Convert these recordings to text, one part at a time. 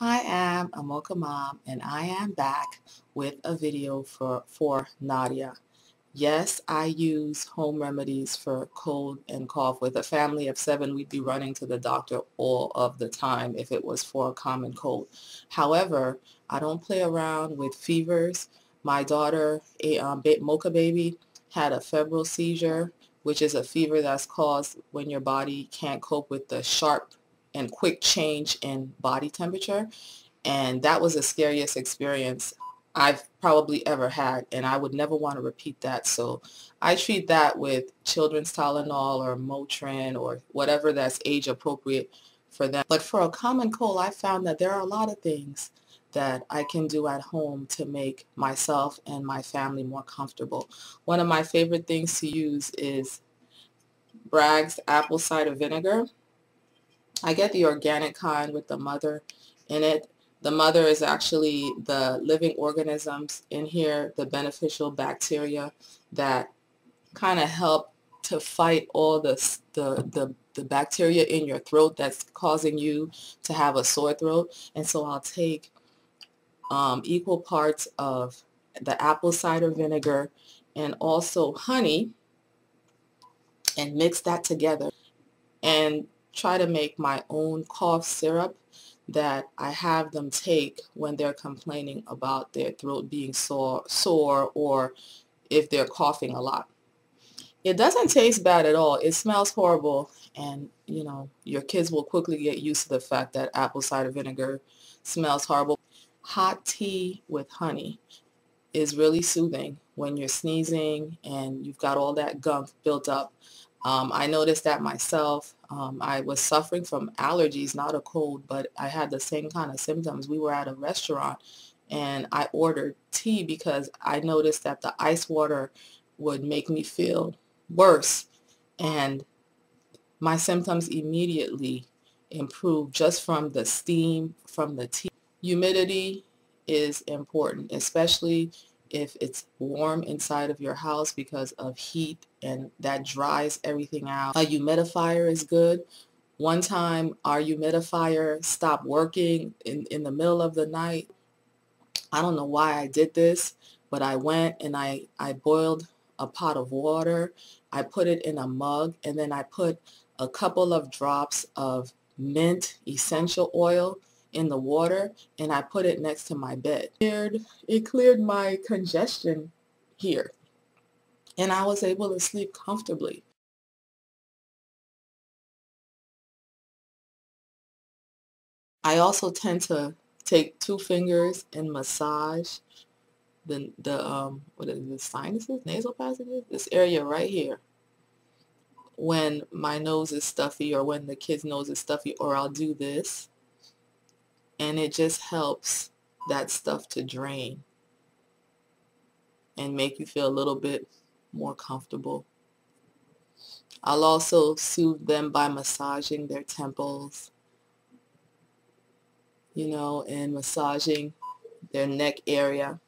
I am a Mocha mom and I am back with a video for Nadia. Yes, I use home remedies for cold and cough. With a family of 7, we'd be running to the doctor all of the time if it was for a common cold. However, I don't play around with fevers. My daughter, Mocha baby, had a febrile seizure, which is a fever that's caused when your body can't cope with the sharp and quick change in body temperature. And that was the scariest experience I've probably ever had, and I would never want to repeat that. So I treat that with children's Tylenol or Motrin or whatever that's age appropriate for them. But for a common cold, I found that there are a lot of things that I can do at home to make myself and my family more comfortable. One of my favorite things to use is Bragg's apple cider vinegar. I get the organic kind with the mother in it. The mother is actually the living organisms in here, the beneficial bacteria that kind of help to fight all the bacteria in your throat that's causing you to have a sore throat. And so I'll take equal parts of the apple cider vinegar and also honey and mix that together and try to make my own cough syrup that I have them take when they're complaining about their throat being sore or if they're coughing a lot. It doesn't taste bad at all. It smells horrible, and you know, your kids will quickly get used to the fact that apple cider vinegar smells horrible. Hot tea with honey is really soothing when you're sneezing and you've got all that gunk built up. I noticed that myself. I was suffering from allergies, not a cold, but I had the same kind of symptoms. We were at a restaurant and I ordered tea because I noticed that the ice water would make me feel worse, and my symptoms immediately improved just from the steam from the tea. Humidity is important, especially if it's warm inside of your house because of heat, and that dries everything out. A humidifier is good. One time our humidifier stopped working in the middle of the night. I don't know why I did this, but I went and I boiled a pot of water. I put it in a mug, and then I put a couple of drops of mint essential oil in the water, and I put it next to my bed. It cleared my congestion here, and I was able to sleep comfortably. I also tend to take 2 fingers and massage the what is it, the sinuses, nasal passages, this area right here, when my nose is stuffy or when the kid's nose is stuffy, or I'll do this, and it just helps that stuff to drain and make you feel a little bit more comfortable. I'll also soothe them by massaging their temples, you know, and massaging their neck area.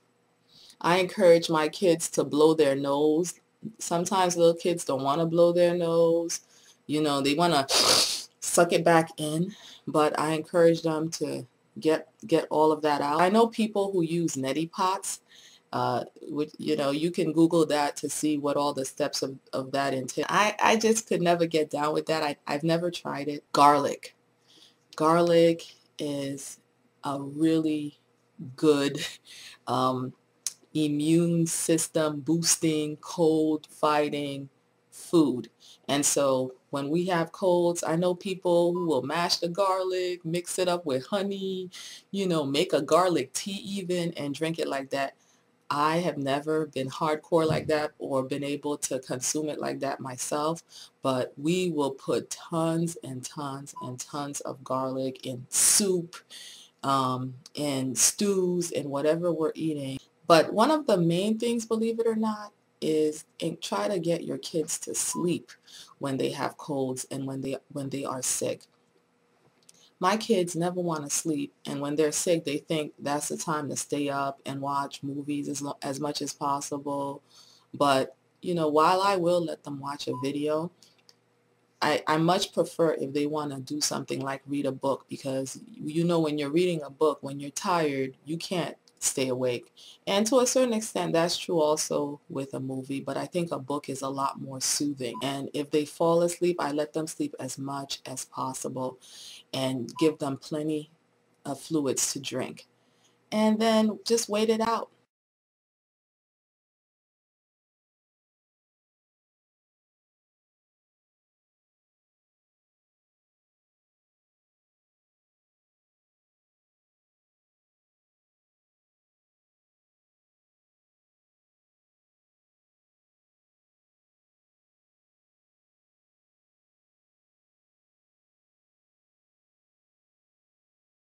I encourage my kids to blow their nose. Sometimes little kids don't want to blow their nose. You know, they want to suck it back in, but I encourage them to get all of that out. I know people who use neti pots. Which, you know, you can Google that to see what all the steps of that entail. I just could never get down with that. I've never tried it. Garlic. Garlic is a really good immune system boosting, cold fighting food. And so when we have colds, I know people who will mash the garlic, mix it up with honey, you know, make a garlic tea even and drink it like that. I have never been hardcore like that or been able to consume it like that myself, but we will put tons and tons and tons of garlic in soup, in stews, and whatever we're eating. But one of the main things, believe it or not, is try to get your kids to sleep when they have colds and when they are sick. My kids never want to sleep, and when they're sick, they think that's the time to stay up and watch movies as much as possible. But, you know, while I will let them watch a video, I much prefer if they want to do something like read a book, because you know when you're reading a book, when you're tired, you can't stay awake. And to a certain extent, that's true also with a movie, but I think a book is a lot more soothing. And if they fall asleep, I let them sleep as much as possible and give them plenty of fluids to drink. And then just wait it out.